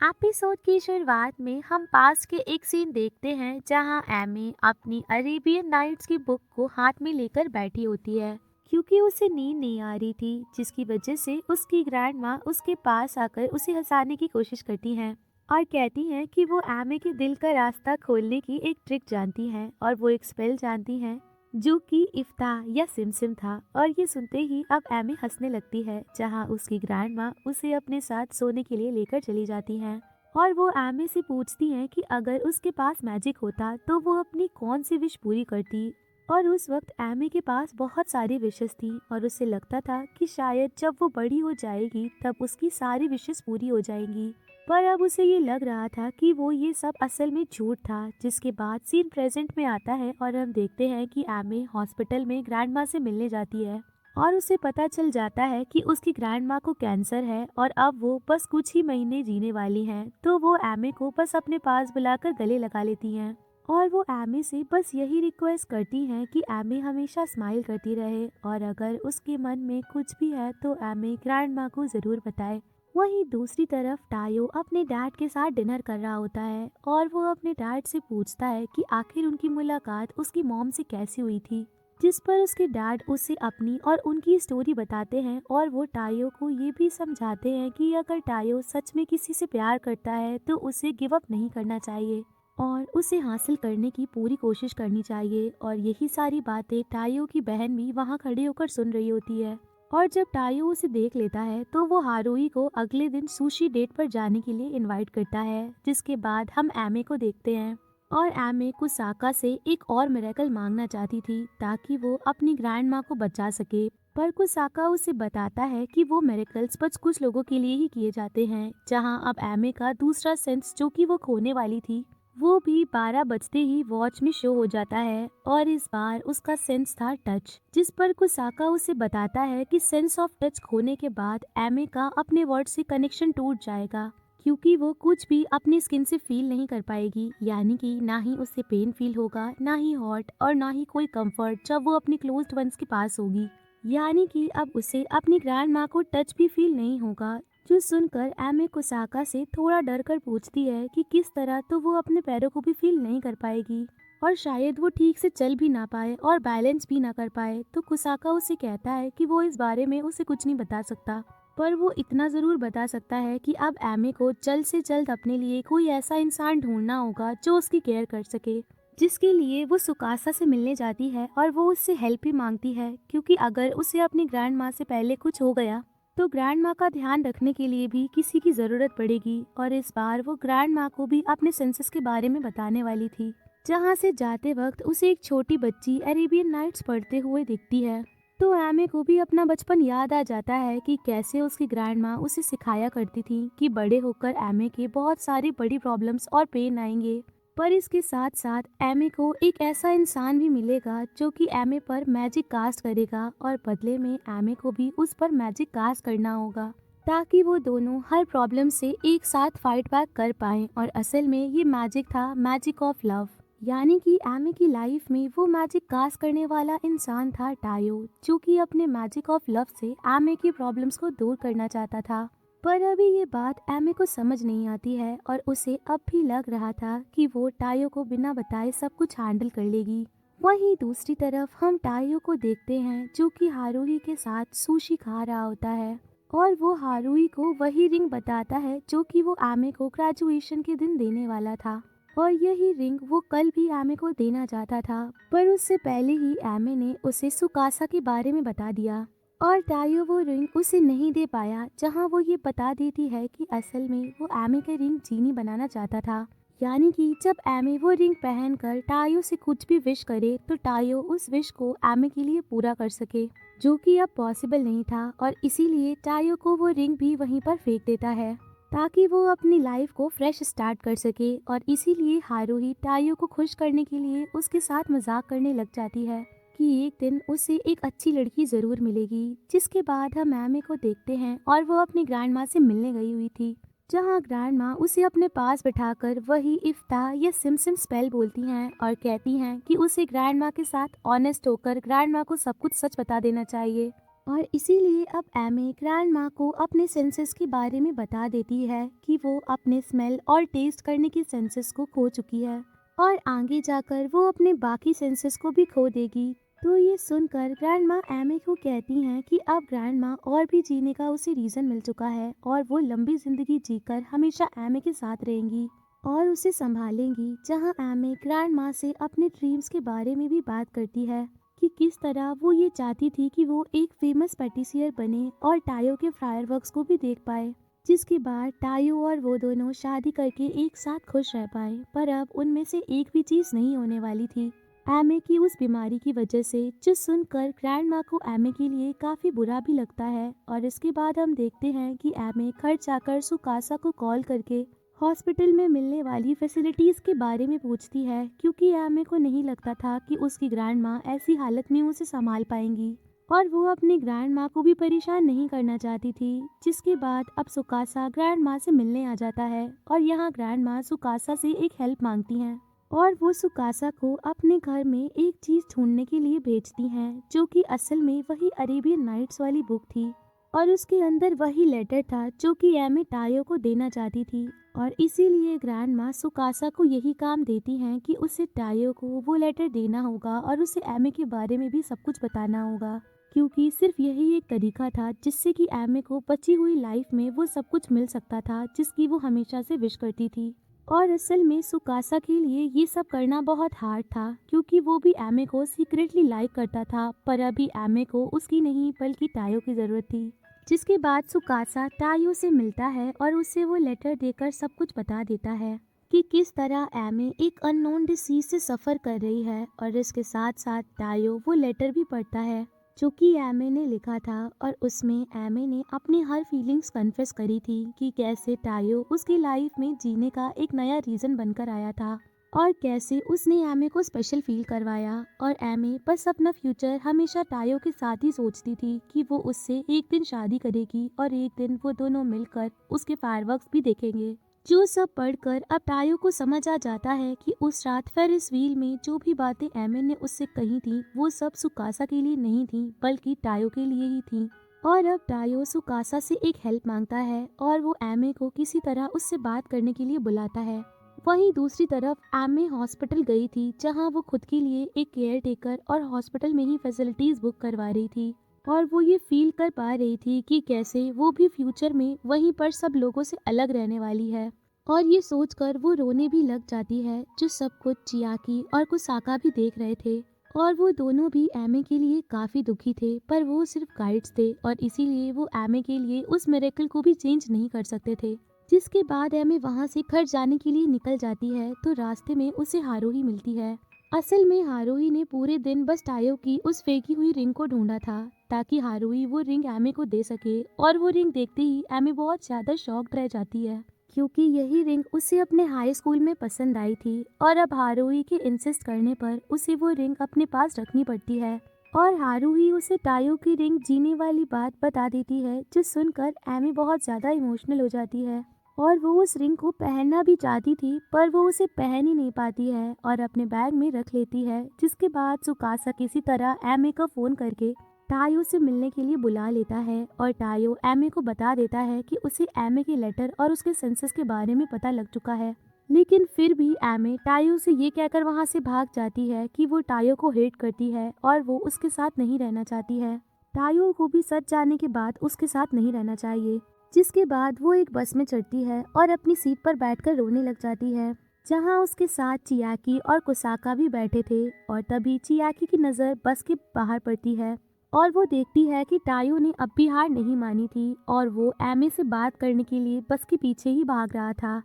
Episode की शुरुआत में हम पास के एक सीन देखते हैं जहां एमी अपनी अरेबियन नाइट्स की बुक को हाथ में लेकर बैठी होती है क्योंकि उसे नींद नहीं आ रही थी, जिसकी वजह से उसकी ग्रैंड माँ उसके पास आकर उसे हंसाने की कोशिश करती हैं और कहती हैं कि वो एमी के दिल का रास्ता खोलने की एक ट्रिक जानती हैं और वो एक स्पेल जानती हैं जो कि इफ्ता या सिमसिम था। और ये सुनते ही अब एमी हंसने लगती है जहां उसकी ग्रैंड माँ उसे अपने साथ सोने के लिए लेकर चली जाती हैं और वो एमी से पूछती हैं कि अगर उसके पास मैजिक होता तो वो अपनी कौन सी विश पूरी करती। और उस वक्त एमी के पास बहुत सारी विशेस थी और उसे लगता था कि शायद जब वो बड़ी हो जाएगी तब उसकी सारी विशेस पूरी हो जाएंगी। पर अब उसे ये लग रहा था कि वो ये सब असल में झूठ था। जिसके बाद सीन प्रेजेंट में आता है और हम देखते हैं कि एमी हॉस्पिटल में ग्रैंड माँ से मिलने जाती है और उसे पता चल जाता है कि उसकी ग्रैंड माँ को कैंसर है और अब वो बस कुछ ही महीने जीने वाली हैं। तो वो एमी को बस अपने पास बुलाकर गले लगा लेती हैं और वो एमी से बस यही रिक्वेस्ट करती हैं कि एमी हमेशा स्माइल करती रहे और अगर उसके मन में कुछ भी है तो एमी ग्रैंड माँ को जरूर बताए। वहीं दूसरी तरफ टायो अपने डैड के साथ डिनर कर रहा होता है और वो अपने डैड से पूछता है कि आखिर उनकी मुलाकात उसकी मॉम से कैसी हुई थी, जिस पर उसके डैड उसे अपनी और उनकी स्टोरी बताते हैं और वो टायो को ये भी समझाते हैं कि अगर टायो सच में किसी से प्यार करता है तो उसे गिव अप नहीं करना चाहिए और उसे हासिल करने की पूरी कोशिश करनी चाहिए। और यही सारी बातें टायो की बहन भी वहाँ खड़ी होकर सुन रही होती है और जब टायो उसे देख लेता है तो वो हारुई को अगले दिन सुशी डेट पर जाने के लिए इनवाइट करता है। जिसके बाद हम एमे को देखते हैं और एमे कुसाका से एक और मिरेकल मांगना चाहती थी ताकि वो अपनी ग्रैंड माँ को बचा सके। पर कुसाका उसे बताता है कि वो मिरेकल्स बस कुछ लोगों के लिए ही किए जाते हैं। जहाँ अब एमे का दूसरा सेंस जो कि वो खोने वाली थी वो भी 12 बजते ही वॉच में शो हो जाता है और इस बार उसका सेंस था टच, जिस पर कुसाका उसे बताता है कि सेंस ऑफ टच खोने के बाद एमे का अपने वर्ड से कनेक्शन टूट जाएगा क्योंकि वो कुछ भी अपनी स्किन से फील नहीं कर पाएगी, यानी कि ना ही उसे पेन फील होगा, ना ही हॉट और ना ही कोई कंफर्ट जब वो अपने क्लोज्ड वंस के पास होगी। यानी कि अब उसे अपनी ग्रैंड माँ को टच भी फील नहीं होगा। जो सुनकर एमे कुसाका से थोड़ा डर कर पूछती है कि किस तरह तो वो अपने पैरों को भी फील नहीं कर पाएगी और शायद वो ठीक से चल भी ना पाए और बैलेंस भी ना कर पाए। तो कुसाका उसे कहता है कि वो इस बारे में उसे कुछ नहीं बता सकता, पर वो इतना जरूर बता सकता है कि अब एमे को जल्द से जल्द अपने लिए कोई ऐसा इंसान ढूंढना होगा जो उसकी केयर कर सके। जिसके लिए वो सुकासा से मिलने जाती है और वो उससे हेल्प भी मांगती है क्योंकि अगर उसे अपनी ग्रैंड माँ से पहले कुछ हो गया तो ग्रैंड माँ का ध्यान रखने के लिए भी किसी की जरूरत पड़ेगी। और इस बार वो ग्रैंड माँ को भी अपने सेंसेस के बारे में बताने वाली थी, जहाँ से जाते वक्त उसे एक छोटी बच्ची अरेबियन नाइट्स पढ़ते हुए दिखती है। तो एमे को भी अपना बचपन याद आ जाता है कि कैसे उसकी ग्रैंड माँ उसे सिखाया करती थी कि बड़े होकर एमे के बहुत सारी बड़ी प्रॉब्लम्स और पेन आएंगे, पर इसके साथ साथ एमे को एक ऐसा इंसान भी मिलेगा जो कि एमे पर मैजिक कास्ट करेगा और बदले में एमे को भी उस पर मैजिक कास्ट करना होगा ताकि वो दोनों हर प्रॉब्लम से एक साथ फाइट बैक कर पाएं। और असल में ये मैजिक था मैजिक ऑफ लव, यानी कि एमी की लाइफ में वो मैजिक कास्ट करने वाला इंसान था टायो, जो कि अपने मैजिक ऑफ लव से एमी की प्रॉब्लम्स को दूर करना चाहता था। पर अभी ये बात एमी को समझ नहीं आती है और उसे अब भी लग रहा था कि वो टायो को बिना बताए सब कुछ हैंडल कर लेगी। वहीं दूसरी तरफ हम टायो को देखते हैं जो कि हारुही के साथ सुशी खा रहा होता है और वो हारुही को वही रिंग बताता है जो कि वो एमी को ग्रेजुएशन के दिन देने वाला था और यही रिंग वो कल भी एमी को देना चाहता था। पर उससे पहले ही एमी ने उसे सुकासा के बारे में बता दिया और टायो वो रिंग उसे नहीं दे पाया, जहां वो ये बता देती है कि असल में वो एमी के रिंग जीनी बनाना चाहता था। यानी कि जब एमी वो रिंग पहनकर टायो से कुछ भी विश करे तो टायो उस विश को एमी के लिए पूरा कर सके, जो कि अब पॉसिबल नहीं था और इसीलिए टायो को वो रिंग भी वहीं पर फेंक देता है ताकि वो अपनी लाइफ को फ्रेश स्टार्ट कर सके। और इसीलिए हारुही टायो को खुश करने के लिए उसके साथ मजाक करने लग जाती है कि एक दिन उसे एक अच्छी लड़की जरूर मिलेगी। जिसके बाद हम एमी को देखते हैं और वो अपनी ग्रैंड माँ से मिलने गई हुई थी, जहाँ ग्रैंड माँ उसे अपने पास बिठाकर वही इफ्ता या सिमसिम स्पेल बोलती हैं और कहती हैं कि उसे ग्रैंड माँ के साथ ऑनेस्ट होकर ग्रैंड माँ को सब कुछ सच बता देना चाहिए। और इसीलिए अब एमे ग्रैंड माँ को अपने सेंसेस के बारे में बता देती है कि वो अपने स्मेल और टेस्ट करने की सेंसेस को खो चुकी है और आगे जाकर वो अपने बाकी सेंसेस को भी खो देगी। तो ये सुनकर ग्रैंड माँ एमे को कहती हैं कि अब ग्रैंड माँ और भी जीने का उसे रीज़न मिल चुका है और वो लंबी जिंदगी जीकर हमेशा एमे के साथ रहेंगी और उसे संभालेंगी। जहाँ एमे ग्रैंड माँ से अपने ड्रीम्स के बारे में भी बात करती है कि किस तरह वो ये चाहती थी कि वो एक फेमस पैटिसियर बने और टायो के फायरवर्क्स को भी देख पाए, जिसके बाद टायो और वो दोनों शादी करके एक साथ खुश रह पाए। पर अब उनमें से एक भी चीज़ नहीं होने वाली थी एमे की उस बीमारी की वजह से, जो सुनकर ग्रैंड माँ को एमे के लिए काफ़ी बुरा भी लगता है। और इसके बाद हम देखते हैं कि एमे घर जाकर सुकासा को कॉल करके हॉस्पिटल में मिलने वाली फैसिलिटीज़ के बारे में पूछती है, क्योंकि एमे को नहीं लगता था कि उसकी ग्रैंड माँ ऐसी हालत में उसे संभाल पाएंगी और वो अपनी ग्रैंड माँ को भी परेशान नहीं करना चाहती थी। जिसके बाद अब सुकासा ग्रैंड माँ से मिलने आ जाता है और यहाँ ग्रैंड माँ सुकासा से एक हेल्प मांगती हैं और वो सुकासा को अपने घर में एक चीज़ ढूंढने के लिए भेजती हैं, जो कि असल में वही अरेबियन नाइट्स वाली बुक थी और उसके अंदर वही लेटर था जो कि एमे टायो को देना चाहती थी। और इसीलिए ग्रैंड माँ सुकासा को यही काम देती हैं कि उसे टायो को वो लेटर देना होगा और उसे एमे के बारे में भी सब कुछ बताना होगा, क्योंकि सिर्फ यही एक तरीका था जिससे कि एमे को बची हुई लाइफ में वो सब कुछ मिल सकता था जिसकी वो हमेशा से विश करती थी। और असल में सुकासा के लिए ये सब करना बहुत हार्ड था, क्योंकि वो भी एमे को सीक्रेटली लाइक करता था, पर अभी एमे को उसकी नहीं बल्कि टायो की ज़रूरत थी। जिसके बाद सुकासा टायो से मिलता है और उसे वो लेटर देकर सब कुछ बता देता है कि किस तरह एमे एक अननोन डिसीज से सफ़र कर रही है। और इसके साथ साथ टायो वो लेटर भी पढ़ता है जो कि एमे ने लिखा था और उसमें एमे ने अपनी हर फीलिंग्स कन्फेस करी थी कि कैसे टायो उसकी लाइफ में जीने का एक नया रीज़न बनकर आया था और कैसे उसने एमे को स्पेशल फील करवाया। और एमे बस अपना फ्यूचर हमेशा टायो के साथ ही सोचती थी कि वो उससे एक दिन शादी करेगी और एक दिन वो दोनों मिलकर उसके फायरवर्क्स भी देखेंगे। जो सब पढ़कर अब टायो को समझ आ जाता है कि उस रात फेरिस व्हील में जो भी बातें एमे ने उससे कही थी वो सब सुकासा के लिए नहीं थी बल्कि टायो के लिए ही थी। और अब टायो सुकासा से एक हेल्प मांगता है और वो एमे को किसी तरह उससे बात करने के लिए बुलाता है। वहीं दूसरी तरफ एमे हॉस्पिटल गई थी, जहां वो खुद के लिए एक केयर टेकर और हॉस्पिटल में ही फैसिलिटीज बुक करवा रही थी और वो ये फील कर पा रही थी कि कैसे वो भी फ्यूचर में वहीं पर सब लोगों से अलग रहने वाली है। और ये सोचकर वो रोने भी लग जाती है, जो सब कुछ चियाकी और कुसाका भी देख रहे थे और वो दोनों भी एमे के लिए काफ़ी दुखी थे, पर वो सिर्फ गाइड्स थे और इसीलिए वो एमे के लिए उस मिरेकल को भी चेंज नहीं कर सकते थे। जिसके बाद एमे वहाँ से घर जाने के लिए निकल जाती है तो रास्ते में उसे हारुही मिलती है। असल में हारुही ने पूरे दिन बस टायो की उस फेंकी हुई रिंग को ढूंढा था ताकि हारुही वो रिंग एमे को दे सके और वो रिंग देखते ही एमे बहुत ज़्यादा शॉक्ड रह जाती है, क्योंकि यही रिंग उसे अपने हाई स्कूल में पसंद आई थी और अब हारुही के इंसिस्ट करने पर उसे वो रिंग अपने पास रखनी पड़ती है। और हारुही उसे टायो की रिंग जीने वाली बात बता देती है, जो सुनकर एमी बहुत ज़्यादा इमोशनल हो जाती है और वो उस रिंग को पहनना भी चाहती थी, पर वो उसे पहन ही नहीं पाती है और अपने बैग में रख लेती है। जिसके बाद सुकासा किसी तरह एमे का फ़ोन करके टायो से मिलने के लिए बुला लेता है और टायो एमे को बता देता है कि उसे एमे के लेटर और उसके सेंसस के बारे में पता लग चुका है। लेकिन फिर भी एमे टायो से ये कहकर वहाँ से भाग जाती है कि वो टायो को हेट करती है और वो उसके साथ नहीं रहना चाहती है। टायो को भी सच जानने के बाद उसके साथ नहीं रहना चाहिए। जिसके बाद वो एक बस में चढ़ती है और अपनी सीट पर बैठकर रोने लग जाती है, जहाँ उसके साथ चियाकी और कुसाका भी बैठे थे। और तभी चियाकी की नज़र बस के बाहर पड़ती है और वो देखती है कि टायो ने अब भी हार नहीं मानी थी और वो एमे से बात करने के लिए बस के पीछे ही भाग रहा था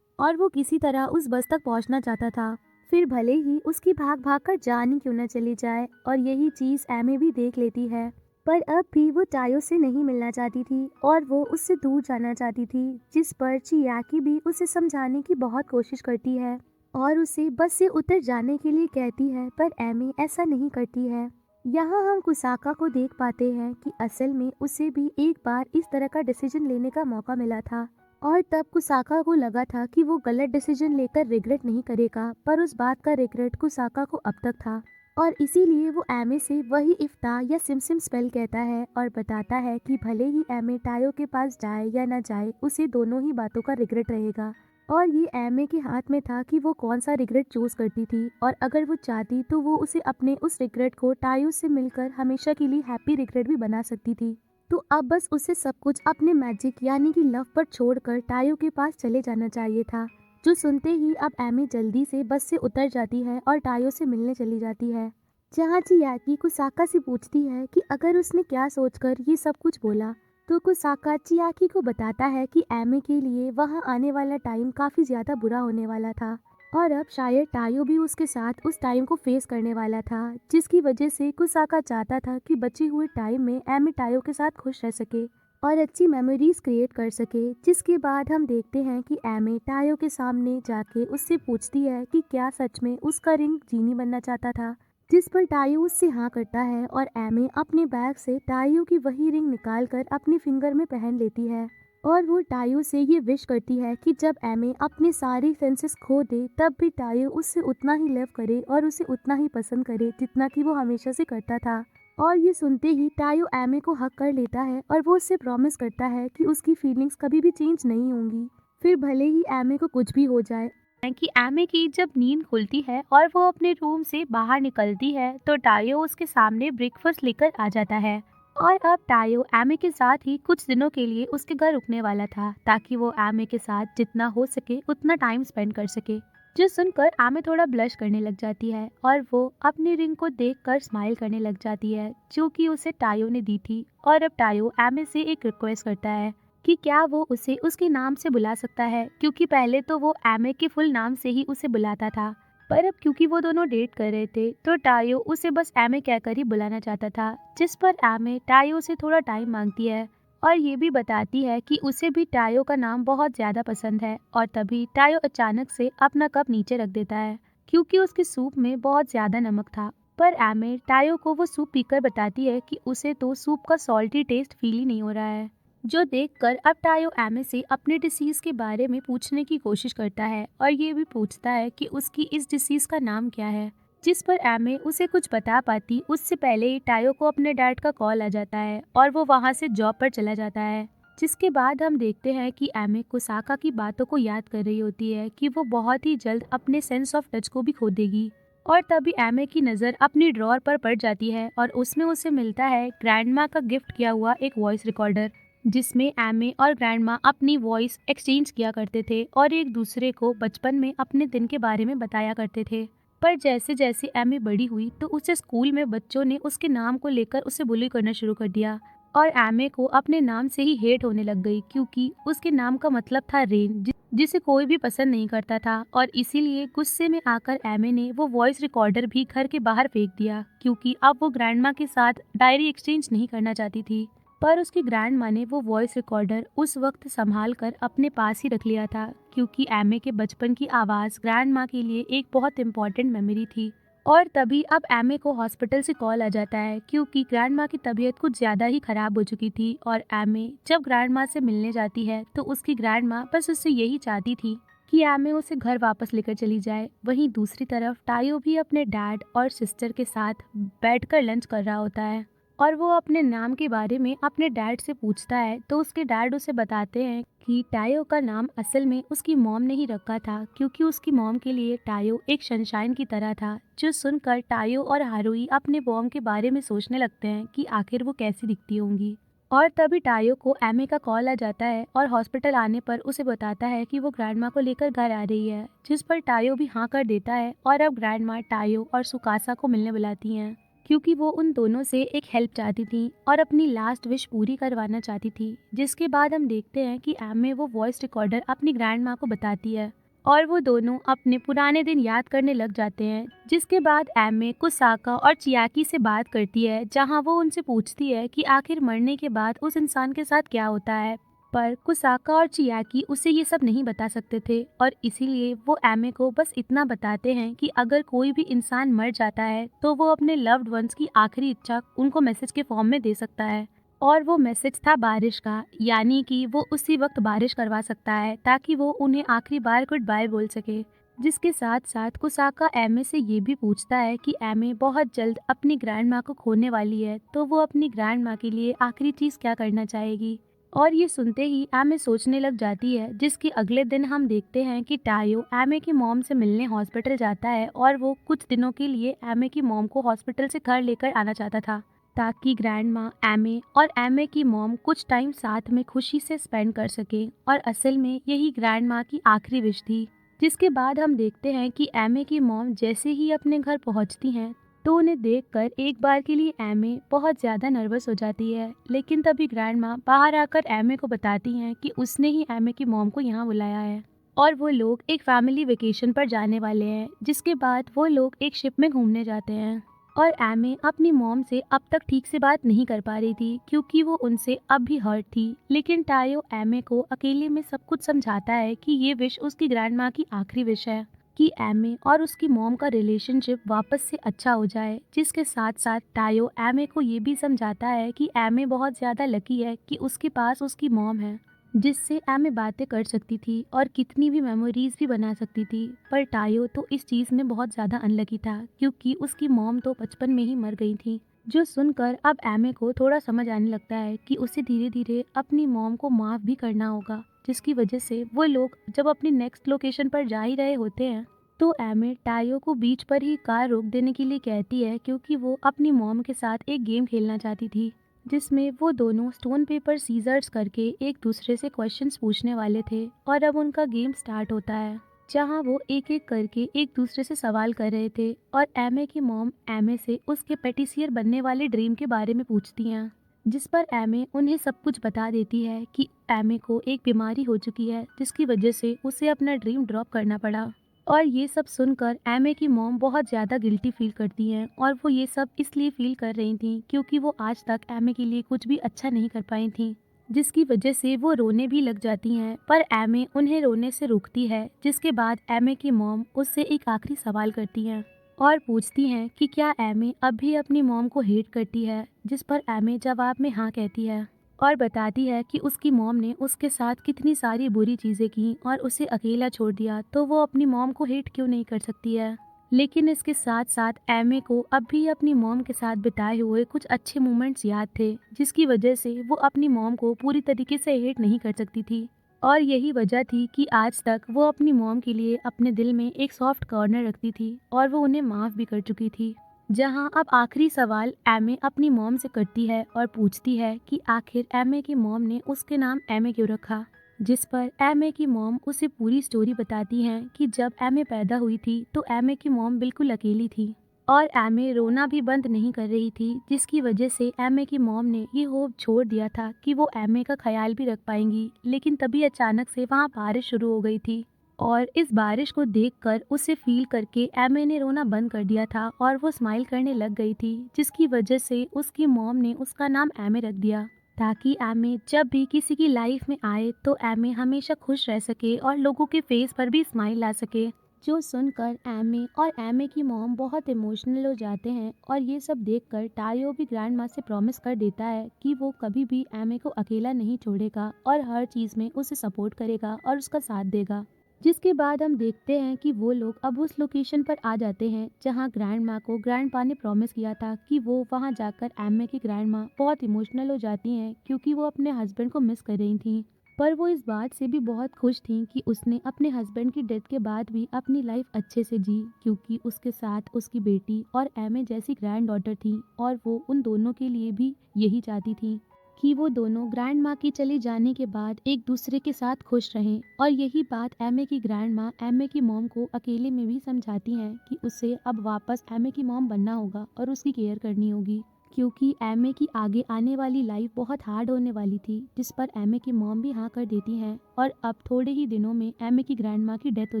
और वो किसी तरह उस बस तक पहुंचना चाहता था। फिर भले ही उसकी भाग भाग कर जान ही क्यों न चली जाए, और यही चीज़ एमे भी देख लेती है, पर अब भी वो टायो से नहीं मिलना चाहती थी और वो उससे दूर जाना चाहती थी। जिस पर चियाकी भी उसे समझाने की बहुत कोशिश करती है और उसे बस से उतर जाने के लिए कहती है, पर एमे ऐसा नहीं करती है। यहाँ हम कुसाका को देख पाते हैं कि असल में उसे भी एक बार इस तरह का डिसीजन लेने का मौका मिला था और तब कुसाका को लगा था कि वो गलत डिसीजन लेकर रिग्रेट नहीं करेगा, पर उस बात का रिग्रेट कुसाका को अब तक था और इसीलिए वो एमे से वही इफ्ता या सिमसिम स्पेल कहता है और बताता है कि भले ही एमे टायो के पास जाए या ना जाए, उसे दोनों ही बातों का रिग्रेट रहेगा। और ये एमे के हाथ में था कि वो कौन सा रिग्रेट चूज करती थी, और अगर वो चाहती तो वो उसे अपने उस रिग्रेट को टायो से मिलकर हमेशा के लिए हैप्पी रिग्रेट भी बना सकती थी। तो अब बस उसे सब कुछ अपने मैजिक यानी कि लव पर छोड़कर टायो के पास चले जाना चाहिए था। जो सुनते ही अब एमी जल्दी से बस से उतर जाती है और टायो से मिलने चली जाती है, जहाँ चियाकी कुसाका से पूछती है कि अगर उसने क्या सोचकर ये सब कुछ बोला। तो कुसाका चियाकी को बताता है कि एमी के लिए वहाँ आने वाला टाइम काफ़ी ज़्यादा बुरा होने वाला था, और अब शायद टायो भी उसके साथ उस टाइम को फेस करने वाला था, जिसकी वजह से कुसाका चाहता था कि बचे हुए टाइम में एमी टायो के साथ खुश रह सके और अच्छी मेमोरीज क्रिएट कर सके। जिसके बाद हम देखते हैं कि एमी टायो के सामने जाके उससे पूछती है कि क्या सच में उसका रिंग जीनी बनना चाहता था, जिस पर टायो उससे हाँ करता है और एमी अपने बैग से टायो की वही रिंग निकालकर अपने फिंगर में पहन लेती है। और वो टायो से ये विश करती है कि जब एमी अपने सारे सेंसेस खो दे तब भी टायो उससे उतना ही लव करे और उसे उतना ही पसंद करे जितना कि वो हमेशा से करता था। और ये सुनते ही टायो एमी को हक कर लेता है और वो उससे प्रॉमिस करता है कि उसकी फीलिंग्स कभी भी चेंज नहीं होंगी, फिर भले ही एमी को कुछ भी हो जाए। कि एमी की जब नींद खुलती है और वो अपने रूम से बाहर निकलती है तो टायो उसके सामने ब्रेकफास्ट लेकर आ जाता है। और अब टायो एमी के साथ ही कुछ दिनों के लिए उसके घर रुकने वाला था, ताकि वो एमी के साथ जितना हो सके उतना टाइम स्पेंड कर सके। जो सुनकर एमी थोड़ा ब्लश करने लग जाती है और वो अपनी रिंग को देखकर स्माइल करने लग जाती है, जो कि उसे टायो ने दी थी। और अब टायो एमी से एक रिक्वेस्ट करता है कि क्या वो उसे उसके नाम से बुला सकता है, क्योंकि पहले तो वो एमे के फुल नाम से ही उसे बुलाता था, पर अब क्योंकि वो दोनों डेट कर रहे थे तो टायो उसे बस एमे कहकर ही बुलाना चाहता था। जिस पर एमे टायो से थोड़ा टाइम मांगती है और ये भी बताती है कि उसे भी टायो का नाम बहुत ज़्यादा पसंद है। और तभी टायो अचानक से अपना कप नीचे रख देता है, क्योंकि उसके सूप में बहुत ज़्यादा नमक था। पर एमे टायो को वो सूप पीकर बताती है कि उसे तो सूप का सॉल्टी टेस्ट फील ही नहीं हो रहा है। जो देखकर अब टायो एमे से अपने डिसीज के बारे में पूछने की कोशिश करता है और ये भी पूछता है कि उसकी इस डिसीज का नाम क्या है। जिस पर एमे उसे कुछ बता पाती उससे पहले ही टायो को अपने डैड का कॉल आ जाता है और वो वहाँ से जॉब पर चला जाता है। जिसके बाद हम देखते हैं कि एमे कुसाका की बातों को याद कर रही होती है कि वो बहुत ही जल्द अपने सेंस ऑफ टच को भी खो देगी। और तभी एमे की नज़र अपनी ड्रॉर पर पड़ जाती है और उसमें उसे मिलता है ग्रैंडमा का गिफ्ट किया हुआ एक वॉइस रिकॉर्डर, जिसमें एमी और ग्रैंडमा अपनी वॉइस एक्सचेंज किया करते थे और एक दूसरे को बचपन में अपने दिन के बारे में बताया करते थे। पर जैसे जैसे एमी बड़ी हुई तो उसे स्कूल में बच्चों ने उसके नाम को लेकर उसे बुली करना शुरू कर दिया और एमी को अपने नाम से ही हेट होने लग गई, क्योंकि उसके नाम का मतलब था रेन, जिसे कोई भी पसंद नहीं करता था। और इसीलिए गुस्से में आकर एमी ने वो वॉइस रिकॉर्डर भी घर के बाहर फेंक दिया, क्योंकि अब वो ग्रैंडमा के साथ डायरी एक्सचेंज नहीं करना चाहती थी। पर उसकी ग्रैंड माँ ने वो वॉइस रिकॉर्डर उस वक्त संभाल कर अपने पास ही रख लिया था, क्योंकि एमे के बचपन की आवाज़ ग्रैंड माँ के लिए एक बहुत इम्पॉर्टेंट मेमोरी थी। और तभी अब एमे को हॉस्पिटल से कॉल आ जाता है, क्योंकि ग्रैंड माँ की तबीयत कुछ ज़्यादा ही ख़राब हो चुकी थी। और एमे जब ग्रैंड माँ से मिलने जाती है तो उसकी ग्रैंड माँ बस उससे यही चाहती थी कि एमे उसे घर वापस लेकर चली जाए। वहीं दूसरी तरफ टायो भी अपने डैड और सिस्टर के साथ बैठकर लंच कर रहा होता है और वो अपने नाम के बारे में अपने डैड से पूछता है तो उसके डैड उसे बताते हैं कि टायो का नाम असल में उसकी मॉम ने ही रखा था, क्योंकि उसकी मॉम के लिए टायो एक सनशाइन की तरह था। जो सुनकर टायो और हारुई अपने मॉम के बारे में सोचने लगते हैं कि आखिर वो कैसी दिखती होंगी। और तभी टायो को एमे का कॉल आ जाता है और हॉस्पिटल आने पर उसे बताता है कि वो ग्रैंडमा को लेकर घर आ रही है, जिस पर टायो भी हाँ कर देता है। और अब ग्रैंडमा टायो और सुकासा को मिलने बुलाती हैं, क्योंकि वो उन दोनों से एक हेल्प चाहती थी और अपनी लास्ट विश पूरी करवाना चाहती थी। जिसके बाद हम देखते हैं कि एमे वो वॉइस रिकॉर्डर अपनी ग्रैंड माँ को बताती है और वो दोनों अपने पुराने दिन याद करने लग जाते हैं। जिसके बाद एमे कुसाका और चियाकी से बात करती है, जहाँ वो उनसे पूछती है कि आखिर मरने के बाद उस इंसान के साथ क्या होता है। पर कुसाका और चियाकी उसे ये सब नहीं बता सकते थे और इसीलिए वो एमे को बस इतना बताते हैं कि अगर कोई भी इंसान मर जाता है तो वो अपने लव्ड वंस की आखिरी इच्छा उनको मैसेज के फॉर्म में दे सकता है। और वो मैसेज था बारिश का, यानी कि वो उसी वक्त बारिश करवा सकता है ताकि वो उन्हें आखिरी बार गुड बाय बोल सके। जिसके साथ साथ कुसाका एमे से ये भी पूछता है कि एमे बहुत जल्द अपनी ग्रैंड माँ को खोने वाली है, तो वो अपनी ग्रैंड माँ के लिए आखिरी चीज़ क्या करना चाहेगी। और ये सुनते ही एमे सोचने लग जाती है, जिसके अगले दिन हम देखते हैं कि टायो एमे की मॉम से मिलने हॉस्पिटल जाता है और वो कुछ दिनों के लिए एमे की मॉम को हॉस्पिटल से घर लेकर आना चाहता था, ताकि ग्रैंड माँ एमे और एमे की मॉम कुछ टाइम साथ में खुशी से स्पेंड कर सके। और असल में यही ग्रैंड माँ की आखिरी विश थी। जिसके बाद हम देखते हैं कि एमे की मॉम जैसे ही अपने घर पहुंचती हैं, तो उन्हें देखकर एक बार के लिए एमे बहुत ज़्यादा नर्वस हो जाती है। लेकिन तभी ग्रैंड माँ बाहर आकर एमे को बताती हैं कि उसने ही एमे की मॉम को यहाँ बुलाया है और वो लोग एक फैमिली वेकेशन पर जाने वाले हैं। जिसके बाद वो लोग एक शिप में घूमने जाते हैं और एमे अपनी मॉम से अब तक ठीक से बात नहीं कर पा रही थी, क्योंकि वो उनसे अब भी हर्ट थी। लेकिन टायो एमे को अकेले में सब कुछ समझाता है कि ये विश उसकी ग्रैंड माँ की आखिरी विश है, कि एमे और उसकी मॉम का रिलेशनशिप वापस से अच्छा हो जाए। जिसके साथ साथ टायो एमे को ये भी समझाता है कि एमे बहुत ज़्यादा लकी है कि उसके पास उसकी मॉम है, जिससे एमे बातें कर सकती थी और कितनी भी मेमोरीज भी बना सकती थी। पर टायो तो इस चीज़ में बहुत ज़्यादा अनलकी था, क्योंकि उसकी मॉम तो बचपन में ही मर गई थी। जो सुनकर अब एमे को थोड़ा समझ आने लगता है कि उसे धीरे धीरे अपनी मॉम को माफ़ भी करना होगा। जिसकी वजह से वो लोग जब अपनी नेक्स्ट लोकेशन पर जा ही रहे होते हैं, तो एमे टायो को बीच पर ही कार रोक देने के लिए कहती है, क्योंकि वो अपनी मॉम के साथ एक गेम खेलना चाहती थी, जिसमें वो दोनों स्टोन पेपर सीजर्स करके एक दूसरे से क्वेश्चंस पूछने वाले थे। और अब उनका गेम स्टार्ट होता है, जहां वो एक एक करके एक दूसरे से सवाल कर रहे थे। और एमे की मॉम एमे से उसके पेटिसियर बनने वाले ड्रीम के बारे में पूछती हैं, जिस पर एमे उन्हें सब कुछ बता देती है कि एमे को एक बीमारी हो चुकी है, जिसकी वजह से उसे अपना ड्रीम ड्रॉप करना पड़ा। और ये सब सुनकर एमे की मॉम बहुत ज़्यादा गिल्टी फील करती हैं, और वो ये सब इसलिए फील कर रही थी क्योंकि वो आज तक एमे के लिए कुछ भी अच्छा नहीं कर पाई थी, जिसकी वजह से वो रोने भी लग जाती हैं। पर एमे उन्हें रोने से रोकती है। जिसके बाद एमे की मॉम उससे एक आखिरी सवाल करती हैं और पूछती हैं कि क्या एमे अब भी अपनी मॉम को हेट करती है, जिस पर एमे जवाब में हाँ कहती है और बताती है कि उसकी मॉम ने उसके साथ कितनी सारी बुरी चीज़ें की और उसे अकेला छोड़ दिया, तो वो अपनी मॉम को हेट क्यों नहीं कर सकती है। लेकिन इसके साथ साथ एमे को अब भी अपनी मॉम के साथ बिताए हुए कुछ अच्छे मोमेंट्स याद थे, जिसकी वजह से वो अपनी मॉम को पूरी तरीके से हेट नहीं कर सकती थी। और यही वजह थी कि आज तक वो अपनी मॉम के लिए अपने दिल में एक सॉफ्ट कॉर्नर रखती थी और वो उन्हें माफ़ भी कर चुकी थी। जहां अब आखिरी सवाल एमे अपनी मॉम से करती है और पूछती है कि आखिर एमे की मॉम ने उसके नाम एमे क्यों रखा, जिस पर एमे की मॉम उसे पूरी स्टोरी बताती हैं कि जब एमे पैदा हुई थी तो एमे की मॉम बिल्कुल अकेली थी और एमे रोना भी बंद नहीं कर रही थी, जिसकी वजह से एमे की मॉम ने ये होप छोड़ दिया था कि वो एमे का ख्याल भी रख पाएंगी। लेकिन तभी अचानक से वहाँ बारिश शुरू हो गई थी और इस बारिश को देखकर उसे फील करके एमे ने रोना बंद कर दिया था और वो स्माइल करने लग गई थी, जिसकी वजह से उसकी मॉम ने उसका नाम एमे रख दिया, ताकि एमे जब भी किसी की लाइफ में आए तो एमे हमेशा खुश रह सके और लोगों के फेस पर भी स्माइल आ सके। जो सुनकर एमे और एमे की मॉम बहुत इमोशनल हो जाते हैं और ये सब देखकर टायो भी ग्रैंड माँ से प्रॉमिस कर देता है कि वो कभी भी एमे को अकेला नहीं छोड़ेगा और हर चीज़ में उसे सपोर्ट करेगा और उसका साथ देगा। जिसके बाद हम देखते हैं कि वो लोग अब उस लोकेशन पर आ जाते हैं जहां ग्रैंड माँ को ग्रैंड पा ने प्रॉमिस किया था कि वो वहां जाकर एमे की ग्रैंड माँ बहुत इमोशनल हो जाती हैं, क्योंकि वो अपने हस्बैंड को मिस कर रही थी। पर वो इस बात से भी बहुत खुश थी कि उसने अपने हस्बैंड की डेथ के बाद भी अपनी लाइफ अच्छे से जी, क्योंकि उसके साथ उसकी बेटी और एमे जैसी ग्रैंड डॉटर थी और वो उन दोनों के लिए भी यही चाहती थी कि वो दोनों ग्रैंड माँ के चले जाने के बाद एक दूसरे के साथ खुश रहें। और यही बात एमे की ग्रैंड माँ एमे की मॉम को अकेले में भी समझाती हैं कि उसे अब वापस एमे की मॉम बनना होगा और उसकी केयर करनी होगी, क्योंकि एमे की आगे आने वाली लाइफ बहुत हार्ड होने वाली थी। जिस पर एमे की मॉम भी हाँ कर देती हैं और अब थोड़े ही दिनों में एमे की ग्रैंड माँ की डेथ हो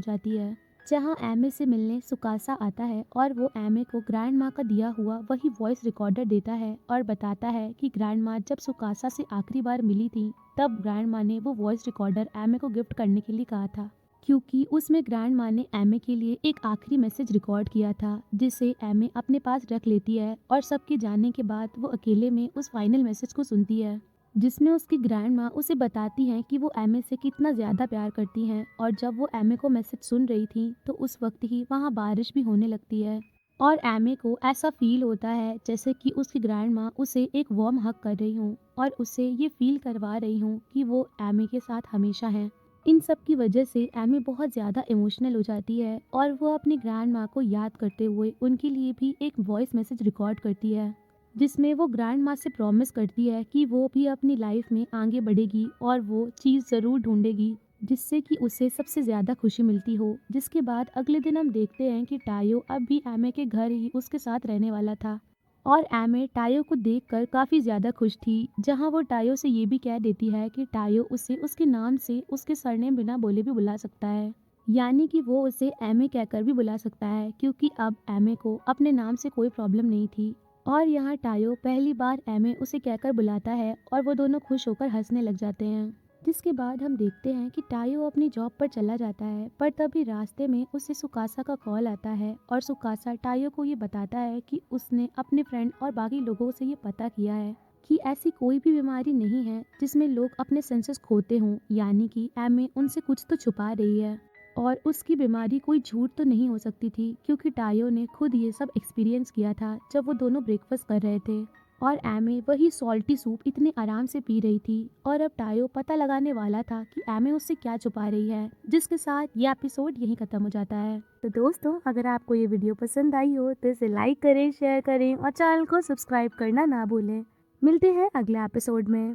जाती है। जहां एमे से मिलने सुकासा आता है और वो एमे को ग्रैंड माँ का दिया हुआ वही वॉइस रिकॉर्डर देता है और बताता है कि ग्रैंड माँ जब सुकासा से आखिरी बार मिली थी तब ग्रैंड माँ ने वो वॉइस रिकॉर्डर एमे को गिफ्ट करने के लिए कहा था, क्योंकि उसमें ग्रैंड माँ ने एमे के लिए एक आखिरी मैसेज रिकॉर्ड किया था, जिसे एमे अपने पास रख लेती है और सबके जाने के बाद वो अकेले में उस फाइनल मैसेज को सुनती है, जिसमें उसकी ग्रैंड माँ उसे बताती हैं कि वो एमे से कितना ज़्यादा प्यार करती हैं। और जब वो एमे को मैसेज सुन रही थी तो उस वक्त ही वहाँ बारिश भी होने लगती है और एमे को ऐसा फील होता है जैसे कि उसकी ग्रैंड माँ उसे एक वार्म हग कर रही हूँ और उसे ये फील करवा रही हूँ कि वो एमे के साथ हमेशा है। इन सब की वजह से एमी बहुत ज़्यादा इमोशनल हो जाती है और वो अपनी ग्रैंड माँ को याद करते हुए उनके लिए भी एक वॉइस मैसेज रिकॉर्ड करती है, जिसमें वो ग्रैंड माँ से प्रॉमिस करती है कि वो भी अपनी लाइफ में आगे बढ़ेगी और वो चीज़ ज़रूर ढूंढेगी जिससे कि उसे सबसे ज़्यादा खुशी मिलती हो। जिसके बाद अगले दिन हम देखते हैं कि टायो अब भी एमे के घर ही उसके साथ रहने वाला था और एमे टायो को देखकर काफ़ी ज़्यादा खुश थी, जहां वो टायो से ये भी कह देती है कि टायो उसे उसके नाम से उसके सरनेम बिना बोले भी बुला सकता है, यानी कि वो उसे एमे कहकर भी बुला सकता है क्योंकि अब एमे को अपने नाम से कोई प्रॉब्लम नहीं थी। और यहाँ टायो पहली बार एमे उसे कहकर बुलाता है और वो दोनों खुश होकर हंसने लग जाते हैं। जिसके बाद हम देखते हैं कि टायो अपनी जॉब पर चला जाता है, पर तभी रास्ते में उसे सुकासा का कॉल आता है और सुकासा टायो को ये बताता है कि उसने अपने फ्रेंड और बाकी लोगों से ये पता किया है कि ऐसी कोई भी बीमारी नहीं है जिसमें लोग अपने सेंसेस खोते हों, यानी कि एमे उनसे कुछ तो छुपा रही है और उसकी बीमारी कोई झूठ तो नहीं हो सकती थी क्योंकि टायो ने खुद ये सब एक्सपीरियंस किया था जब वो दोनों ब्रेकफास्ट कर रहे थे और एमे वही सॉल्टी सूप इतने आराम से पी रही थी। और अब टायो पता लगाने वाला था कि एमे उससे क्या छुपा रही है, जिसके साथ ये एपिसोड यहीं खत्म हो जाता है। तो दोस्तों, अगर आपको ये वीडियो पसंद आई हो तो इसे लाइक करें, शेयर करें और चैनल को सब्सक्राइब करना ना भूलें। मिलते हैं अगले एपिसोड में।